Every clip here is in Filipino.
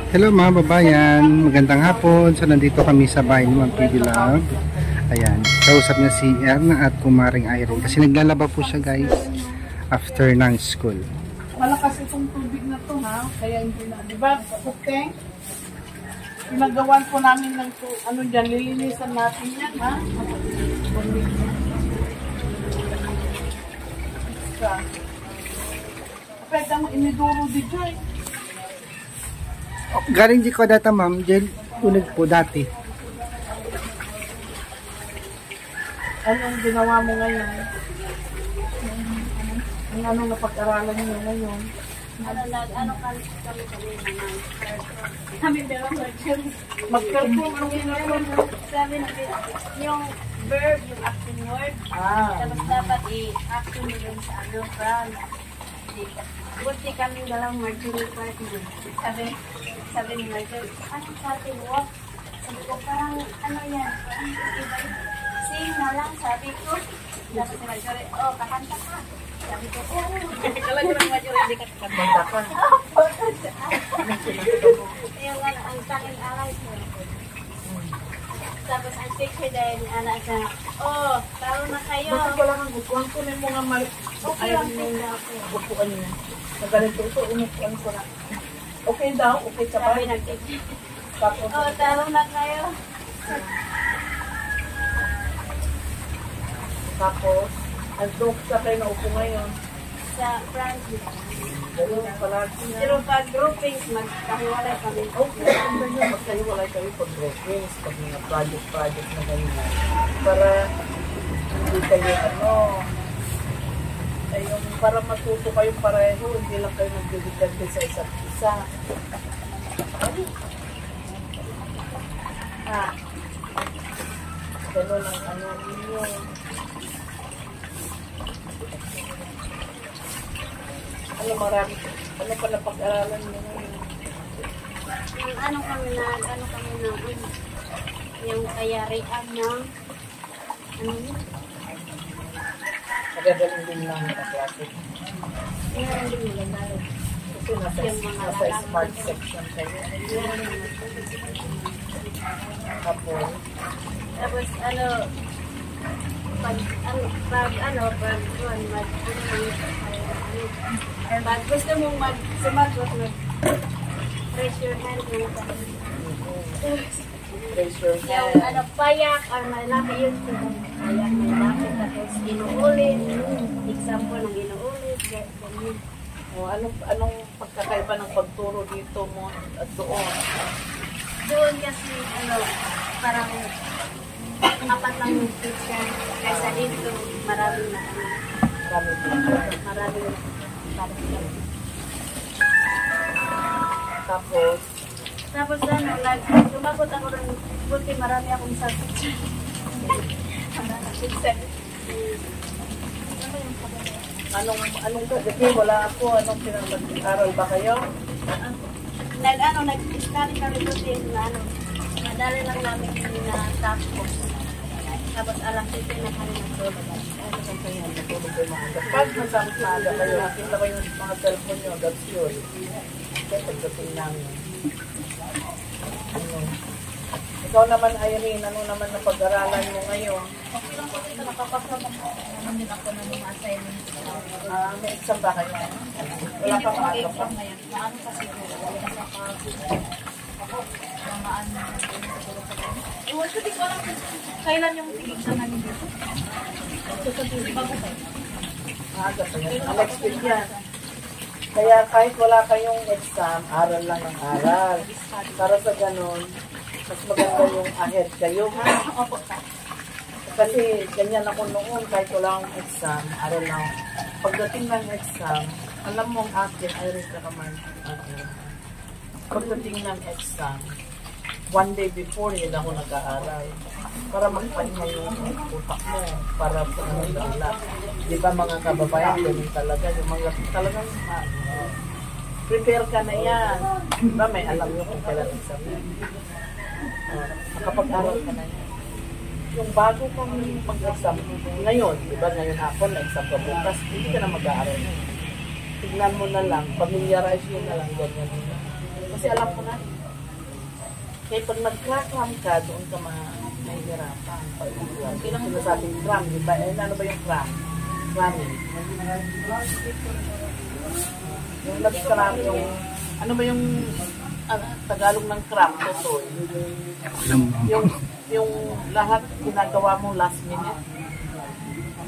Hello mga babayan, magandang hapon. So nandito kami sa bahay ni Ma'am PD Love. Ayan, kausap niya si Erna at Kumaring Irene kasi naglalaba po siya guys after ng school. Malakas itong tubig na to ha, kaya hindi na, di ba? Okay? Ginagawan po namin ng ano dyan, lilinisan natin yan ha. Pwede mo iniduro di dyan. Galing di ko data ma'am, dyan unig po dati. Anong ginawa mo ngayon? Ang anong napag-aralan niyo ngayon? Ano kami naman. Kami pero Mag-cartoon ang ginagawa mo. sabi na yung verb, yung action word. Tapos dapat i-action mo dun sa ano, from. Buti kami dalawang Marjorie partner. Sabi ni Marjorie, ano sa ating walk? Sabi ko, parang ano yan? Sing na lang, sabi ko. Sabi ni Marjorie, oh, kakanta ka. Sabi ko, oh. Kala ko ng Marjorie, hindi ka kakanta ka. Yung ano, ang tanging alay ko. Tapos ang picture din, anak siya, oh, taro na kayo. Bakit wala kang bukuhan ko na yung mga mali? Okay lang din na ako. Bukuhan niya. Nagalito ito, umukuhan ko na. Okay daw, okay sa Sabi bahay. ng picture. Tapos, Oh, taro na kayo. andok sa kayo na upo ngayon. Sa Francis. Ganun palagi na. Pero pag groupings, magkahiwalay kami. Okay, ang ganyan. Magkahiwalay kayo pag drawings, pag mga project na ganyan. Para hindi kayo para matuto kayong pareho, hindi lang kayo nagdidepende sa isa't isa. Ganun ang ninyo. Marami. Ano pa na pag-aralan mo ngayon? Yung ano kami na, yung kayarian ng, ano yun? Magagaling din lang sa klase. Meron din magagaling. Kasi nasa smart section kayo. Tapos pag gusto mong sumagot, raise your hand yung Raise your hand. yung payak or malaki yun. Payak, malaki. Tapos inuulit. Example ng inuulit. Ganyan. Anong pagkakaiba ng pagturo dito mo at doon? Doon kasi, parang apat lang yung teacher. Kaysa dito, maraming na, maraming na. Tapos sumagot ako rin, buti marami akong subject. Anong kasi wala ako, anong pinag-aral ba kayo? Nag-study kami buti na madali lang namin na tapos. Tapos alam dito na kami natulog. Pag nasamsada kayo, nakita ko yung mga cellphone nyo, that's yun. Kaya pagdating namin. Ikaw naman, Irene, ano naman na pag-aralan mo ngayon? Okay lang po ito, nakapasok naman din ako ng mga assignments. May exam ba kayo? Wala pa pa ito pa? Maano kasi ko, wala sa iwan ko, di ko alam kailan yung tig-exam namin dito. Bago kayo. Aga pa yan. Next week yan. Kaya kahit wala kayong exam, aral lang ang aral. Para sa ganun, mas maganda yung ahead kayo. Opo. Kasi ganyan ako noon, kahit wala akong exam, aral lang. Pagdating ng exam, alam mo ang akin, Iris ka naman. Pagdating ng exam, one day before, yun ako nag-aaral. Para magpahinga yung utak mo, para pagmamala. Di ba mga kababayan, ganun talaga. Yung mga talagang prepare ka na yan. Di ba may alam nyo kung kailan exam yan. Nakapag-aral ka na yan. Yung bago kong mag-exam, ngayon, di ba ngayon hapon, na-exam ka bukas, hindi ka na mag-aaral. Tignan mo na lang, familiarize mo na lang, ganyan. Kasi alam ko na, Kaya pag nag-cram ka, doon ka mahihirapan. Ilang sinasabing cram, di ba? Eh, ano ba yung cram? Cramming. Yung nag-cram, yung, ano ba yung Tagalog ng cram, Totoy? Yung lahat ginagawa mo last minute.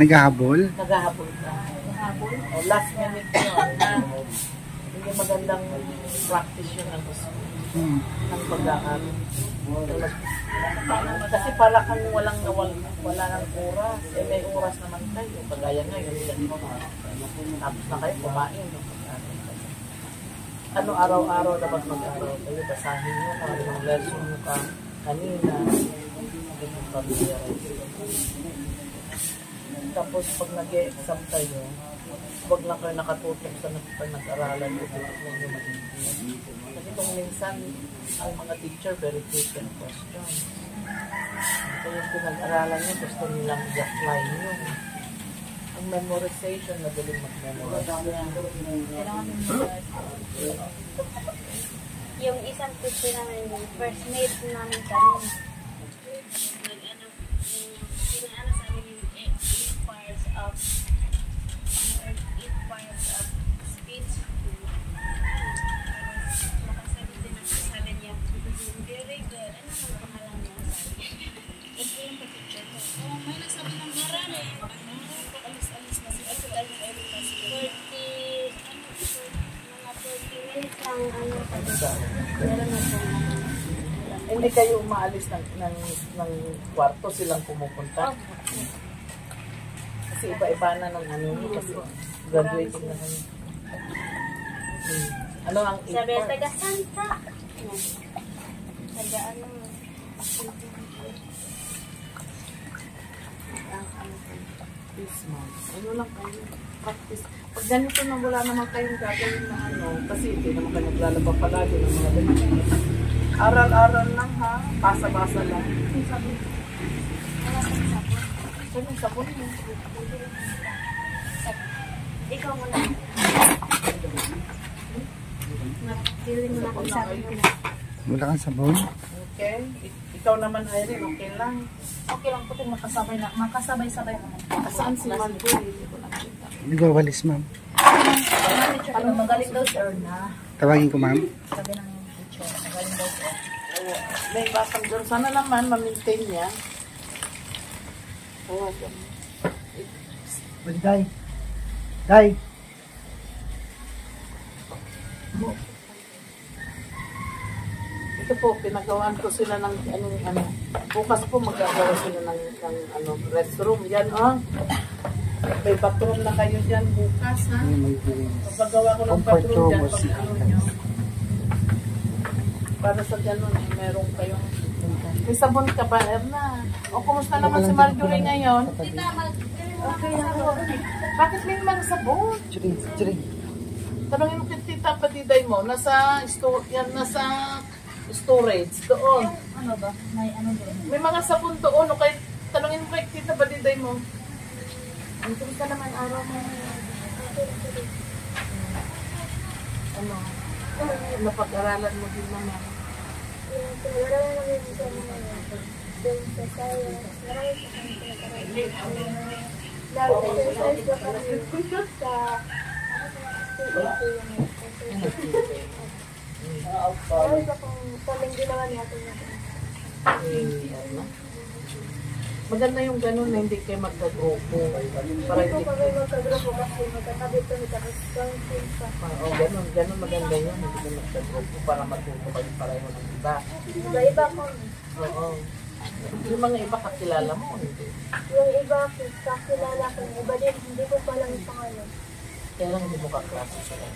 Naghahabol? Naghahabol ka. O last minute yun. Hindi magandang practice yun ng ng pag-aaral. Kasi para kang wala ng oras. Eh may oras naman kayo. Pagaya ngayon, tapos na kayo kumain. Ano araw-araw dapat mag-araw kayo. Basahin nyo kung ano yung lesson nyo ka kanina. Tapos pag nag-e-exam kayo, huwag lang kayo nakatutok sa nag-aralan o tutok ninyo maigi. Kasi kung minsan, ang mga teacher, very frequent question. Ito yung pinag-aralan nyo, gusto nilang i-apply nyo. Ang memorization, madaling mag-memorize yan. Yung isang teacher namin, yung first mate namin kami, pinaano sa amin yung 8 parts of speech. Makasabi din ako sa niya. Very good. Ano ang pangalan niya? Ito yung pa-teacher ko. Oh, may nasabi ng marami. Alis-alis na si Alis na si 40 minutes lang meron na po. Hindi kayo umaalis ng kwarto, silang pumupunta. Kasi iba-iba na ng ano nyo, kasi graduating na kami. Ano ang Sabi, taga Santa. Taga ano. this month. Ano lang kayo, practice. Pag ganito na wala naman kayong gagawin na ano, kasi hindi naman kayo naglalaba palagi ng mga ganito. Aral-aral lang ha, basa-basa lang. Saan yung sabon mo? Ikaw muna. Feeling mo na kung sabi ko. Wala kang sabon? Okay. Ikaw naman, Irene, okay lang. Okay lang po kung makasabay-sabay naman. Saan si Marjorie? Hindi ko nakita. Nagwawalis, ma'am. Ano, magaling daw si Erna. Tawagin ko, ma'am. Sabi ng teacher, magaling daw si Erna. May batang girl. Sana naman, ma-maintain niya. Day. Day. Ito po, pinagawaan ko sila ng ano. Bukas po magagawa sila ng restroom. Yan, oh. May bathroom na kayo dyan bukas, ha? Paggawa ko ng bathroom dyan, pag ano nyo. Para sa ganun, meron kayong... May sabon ka ba, Erna? O, kumusta naman si Marjorie ngayon? Okay lang po. Bakit may mga sabon? Chiring. Tanongin mo kay Tita Padiday mo, nasa storage doon. Ano ba? May ano doon? May mga sabon doon, o kay tanongin mo kay Tita Padiday mo. Ang ka naman araw mo. Ano? Napag-aralan mo din naman. Wala na namin sa mga doon sa science. Marami sa kami pinag-aralan. Nag-exercise ko kami sa marami pa kung kaming ginawa natin natin. Maganda yung ganun na hindi kayo magka-grupo. Para Hindi hindi ko kami magkagrupo kasi magkakabit kami tapos counting pa. ganun maganda yun. Hindi kayo magka-grupo para matuto kayo pareho ng iba. Iba-iba ko. Oo. Yung mga iba kakilala mo, hindi. Yung iba kakilala ko. Iba din, hindi ko pa lang yung pangalan. Kaya lang hindi mo kaklase sila.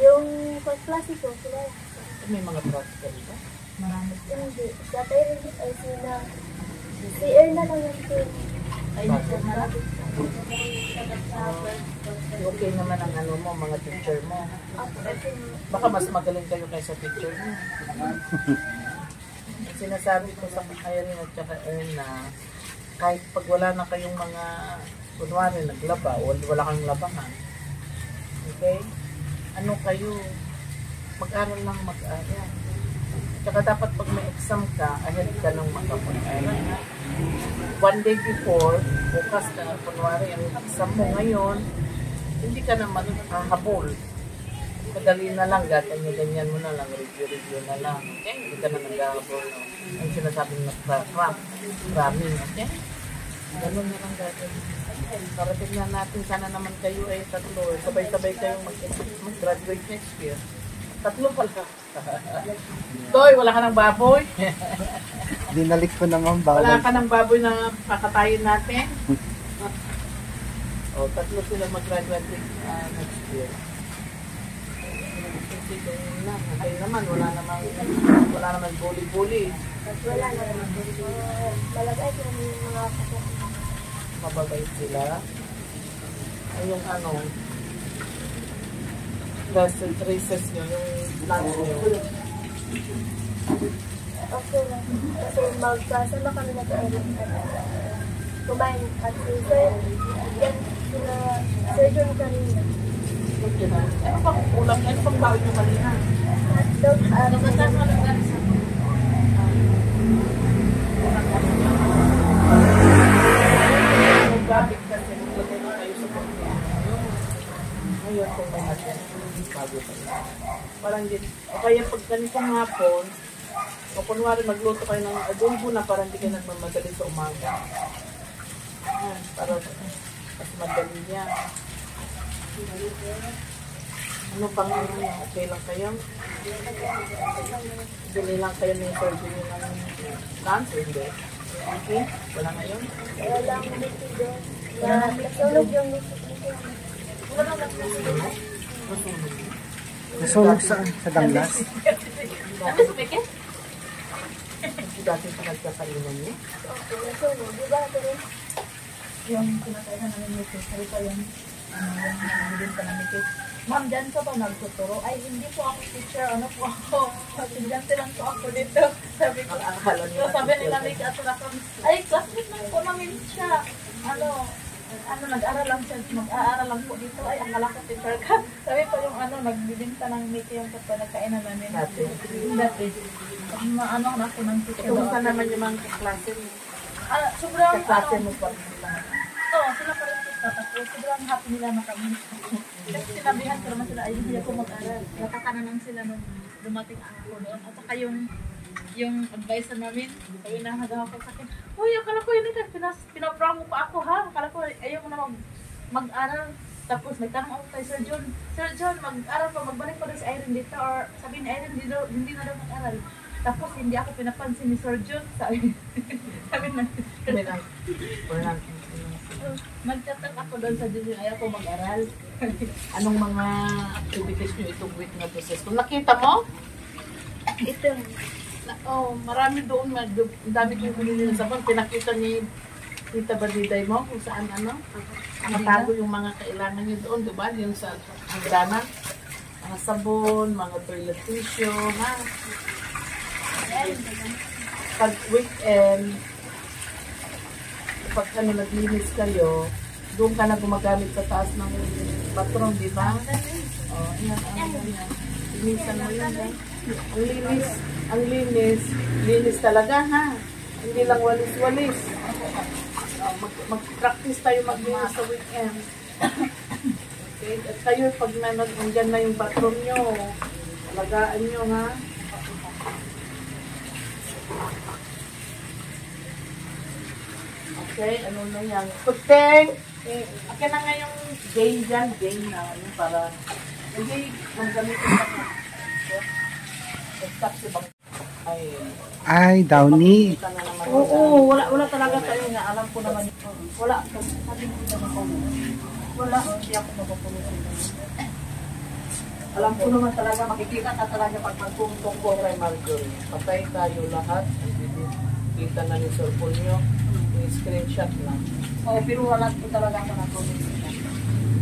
Yung klase ko, sila. May mga practical ba? Marami. Hindi. Sa tayo ay sila. Si Erna lang yung team. Ay, marami. Okay naman ang ano mo, mga teacher mo. Baka mas magaling kayo kaysa teacher mo. Sinasabi ko sa Irene at saka Erna, kahit pag wala na kayong mga, kunwari naglaba, o wala kang labahan. Okay? Ano kayo? Mag-aral lang mag-aral. Tsaka dapat pag may exam ka, ahead ka nang makapag-aral. One day before, bukas na, kunwari, ang exam mo ngayon, hindi ka naman hahabol. Madali na lang, ganyan mo na lang, review na lang. Okay? Hindi ka na nag-hahabol. Ang sinasabing cramming, okay? Ganun na lang gagawin. Para tignan natin, sana naman kayo ay tatlo. Sabay-sabay kayong mag-graduate next year. Tatlo pala. Toy, wala ka ng baboy? Dinalik ko naman ba? Wala ka ng baboy na kakatayin natin? O, tatlo sila mag-graduate next year. Kayo naman, wala naman bully-bully. Wala na naman. Malagay ko yung mga Mababait sila. Ay, yung ano, recess nyo, yung lunch nyo. okay lang. Kasi magkasama kami nag-aarap kumain at sir, yan sila Sir John kanina. Ano bang ulam? Ano bang bawin nyo kanina? Hotdog at Gabit kasi naglagay na kayo sa pagkain. Ngayon kung may natin, bago pa rin. Parang din. O kaya pag ganitong hapon, o kunwari magluto kayo ng adobo na parang hindi kayo nagmamadali sa umaga. Para mas madali niya. Ano pang ano niya? Okay lang kayo? Bili lang kayo ng surgery ng lunch o hindi? Okay? Wala ngayon? wala akong miti doon. Nasunog yung miti. Nasunog sa damlas. Kasi dati pa nagkakainan niya. Okay, nasunog. Diba ito rin? Yung pinakainan namin nito, sabi ko yung nabibin pa namin ito. Ma'am, dyan ka pa nagtuturo? Ay, hindi po ako teacher, ano po ako? Estudyante lang po ako dito. Sabi ko, Akala niya. so, sabi nila, may kaatulakang, ay, classmate lang po namin siya. Nag-aaral lang siya, mag-aaral lang po dito. Ay, akala ko teacher ka. Sabi ko yung nagbibinta ng miti yung kapag nagkainan namin. Dati. Dati. Ano na ako ng teacher. Kumusta naman yung mga kaklase mo? Sobrang, Kaklase mo pa rin sila. oo, sila pa rin sila. Tapos, sobrang happy nila na kami. Kasi sinabihan ko naman sila, ay hindi ako mag-aral. Natakanan lang sila nung dumating ako doon. At saka yung advisor namin, sabi na hagawa ko sa akin, uy, akala ko yun ito, pinaprank mo pa ako ha. Akala ko ayaw mo na mag-aral. Tapos nagtanong ako kay Sir John, Sir John, mag-aral pa, magbalik pa doon si Irene dito. Or sabi ni Irene, hindi na daw mag-aral. Tapos hindi ako pinapansin ni Sir John. Sabi na, magtatak ako doon sa Diyos, ayaw ko mag-aral. Anong mga activities nyo itong week na to? Kung nakita mo, Ito. marami doon. Dami ko yung binili ng sabon. Pinakita ni Tita Badiday mo kung saan nakatago yung mga kailangan nyo doon, diba? Yung sa hagdanan. Mga sabon, mga toilet tissue, ha? Pag weekend, pag naglinis kayo, doon ka na gumagamit sa taas ng patron, di ba? Oh, yan. Linisan mo yun, ha? Ang linis talaga, ha? Hindi lang walis-walis. Mag-practice tayo maglinis sa weekend. Okay? At kayo, pag nandyan na yung patron nyo, alagaan nyo, ha? Okay, ano na yan? Kuteng! Akin na nga yung game dyan, game na para hindi gamitin pa nga. Stop si Bang. Ay, Downy. oo, wala talaga tayo nga. Alam ko naman yun. Wala. Kasi sabi ko naman ko. Wala. Hindi ako mapapulitin. Alam ko naman talaga, makikita ka talaga pag magtungtong ko kay Marjorie. Patay tayo lahat. Kita na ni Sir Paul nyo. Yung screenshot na. Oo, pero wala ko talaga ako napulitin.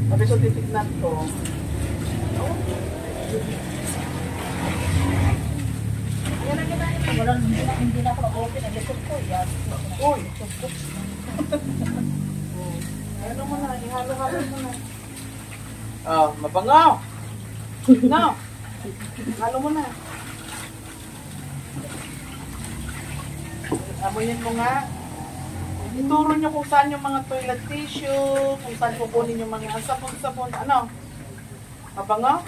Sabi ko, titignan ko. Yan ang kinain ko. Wala, hindi na ako na-open. Nag-isip ko. Yan. Uy! Ano mo na, ihalo-halo mo na. Mabangaw! No! Halo mo na. Amoyin mo nga. Ituro nyo kung saan yung mga toilet tissue, kung saan kukunin yung mga sabon-sabon. Ano? Mabango?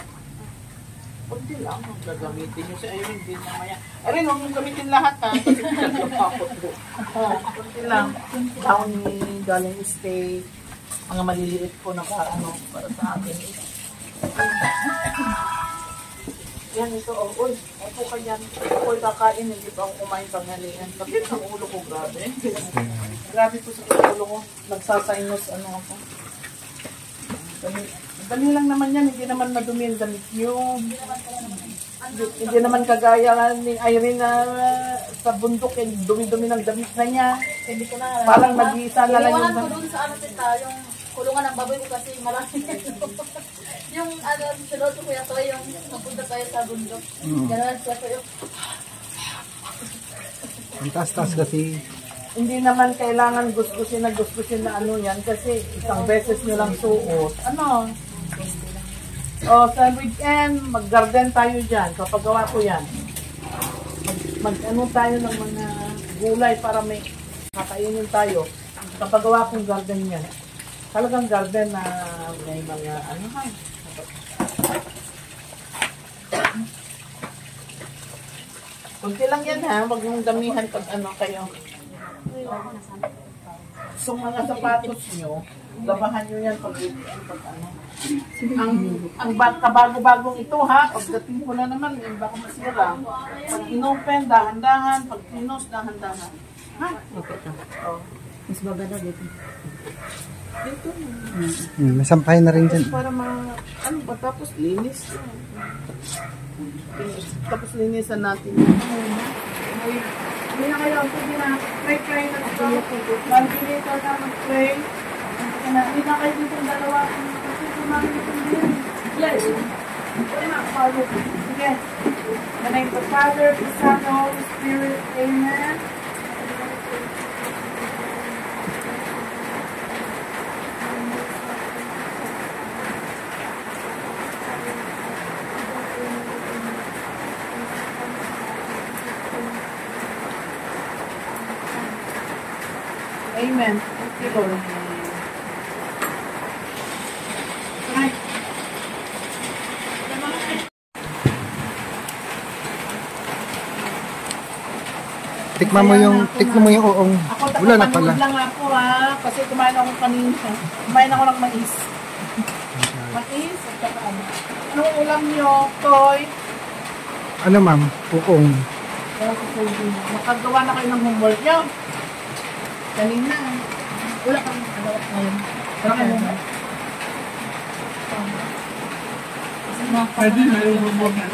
Kunti lang ang gagamitin nyo. Ayun, hindi namaya. Ayun, huwag mong gamitin lahat ha. Kasi pinagpapakot ko. Kunti lang. Downy, galing steak. Mga maliliit po na para sa akin. Yan ito, uy, opo ka dyan. Ako'y kakain, hindi pa ako kumain panghalian. Bakit ang ulo ko, grabe. Grabe po sa ulo ko. Nagsasainos, ako. Dali lang naman yan, hindi naman madumi ang damit nyo. Hindi naman kagaya ni Irene na sa bundok, dumi-dumi ng damit na niya. Hindi ko na. Parang mag-iisa na lang yung damit. Iniwanan ko dun sa tita, yung kulungan ng baboy ko kasi marami. Yung sinod ko kuya to, yung napunta tayo sa bundok. Gano'n siya to yung... Ang taas-taas kasi. Hindi naman kailangan gustusin na yan kasi isang beses nyo lang suot. Sa weekend, mag-garden tayo dyan. Kapagawa ko yan. Mag-ano tayo ng mga gulay para may kakainin tayo. Kapagawa kong garden yan. Talagang garden na may mga kunti lang yan ha, wag yung damihan pag kayo. So mga sapatos nyo, labahan nyo yan pag ang kabago-bagong ito ha, pagdating ko na naman, baka masira. Pag inopen, dahan-dahan, pag pinos, dahan-dahan. Ha? Mas maganda dito. Dito. May sampahin na rin dyan. Para tapos linis. Tapos linisan natin. Hindi na kayo, sige na, pray na ito. Ventilator na mag-pray. Hindi na kayo dito dalawa. Kasi kumamit ito din. Yes. Sige. The name of the Father, the Son, the Holy Spirit. Amen. Amen. Thank you, Lord. Right. Tikman mo yung uong. Wala na pala. Ako lang ako ha, kasi kumain ako kanina. Kumain ako ng mais. Mais at saka ano. Anong ulam nyo, Toy? Ano ma'am? Uong. Nakagawa na kayo ng homework nyo. Kanina. Wala kang alawat ngayon. Wala kang homework. Pwede na yung homework na.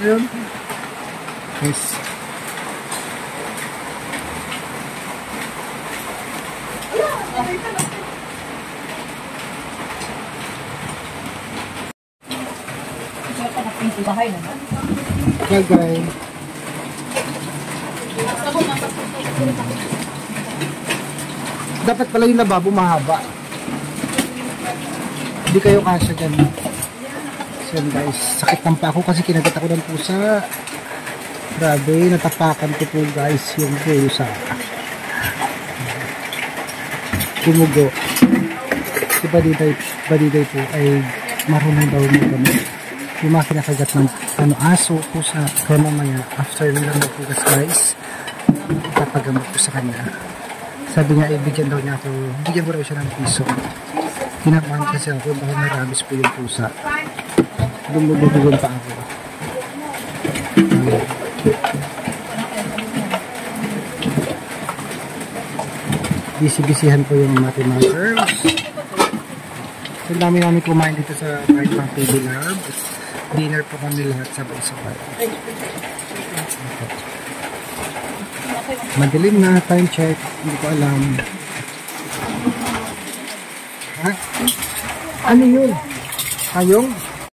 Yun. Yes. Bahay naman. Bagay. Dapat pala yung lababo mahaba. Hindi kayo kasya dyan. So yun guys, sakit ng pa ako kasi kinagat ako ng pusa. Grabe, natapakan ko po guys yung pusa. Tumugo. Si Badiday po ay marunong daw mo kami. Yung mga kinakagat ng aso po sa kaya mamaya after nila magpugas guys papagamot ko sa kanya. Sabi niya ibigyan daw niya ako, bigyan ko raw siya ng piso. Kinakabahan kasi ako dahil may rabies po yung pusa. Dumududugan pa ako. Busy-busyhan po yung mga girls. Ang dami namin kumain dito sa kahit pang Baby Love. Dinner po kami lahat sabay-sabay. Madilim na, time check. Hindi ko alam. Ha? Ano yun? Hayong?